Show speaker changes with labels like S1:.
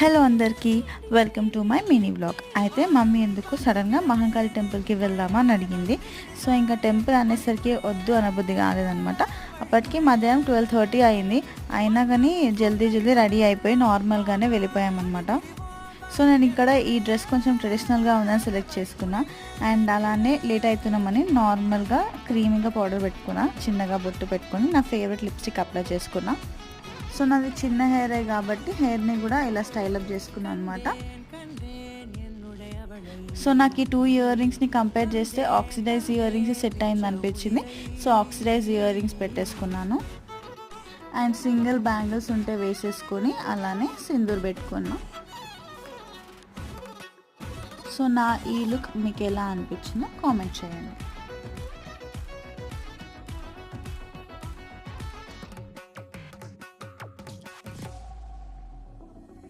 S1: Hello అందరికీ, welcome to my mini vlog. అయితే mummy ఎందుకు సడన్గా మహంకాళి టెంపుల్కి వెళ్దామా అని అడిగింది. సో ఇంకా టెంపుల్ అనేసరికి వద్దు అనబుద్ధి కాలేదనమాట. అప్పటికి మధ్యాహ్నం 12:30 అయింది. అయినా కానీ జల్దీ రెడీ అయిపోయి నార్మల్గానే వెళ్ళిపోయామన్నమాట. సో నేను ఇక్కడ ఈ డ్రెస్ కొంచెం ట్రెడిషనల్గా ఉందని సెలెక్ట్ చేసుకున్నా. అండ్ అలానే లేట్ అవుతున్నామని నార్మల్గా క్రీమీగా పౌడర్ పెట్టుకున్నా, చిన్నగా బొట్టు పెట్టుకొని నా ఫేవరెట్ లిప్స్టిక్ అప్లై చేసుకున్నా. సో నాది చిన్న హెయిరే కాబట్టి హెయిర్ని కూడా ఇలా స్టైలప్ చేసుకున్నాను అనమాట. సో నాకు ఈ 2 ఇయర్ రింగ్స్ని కంపేర్ చేస్తే ఆక్సిడైజ్ ఇయర్ రింగ్స్ సెట్ అయింది అనిపించింది. సో ఆక్సిడైజ్ ఇయర్ రింగ్స్ పెట్టేసుకున్నాను. అండ్ సింగిల్ బ్యాంగిల్స్ ఉంటే వేసేసుకొని అలానే సిందూర్ పెట్టుకున్నా. సో నా ఈ లుక్ మీకు ఎలా అనిపించిందో కామెంట్ చేయండి.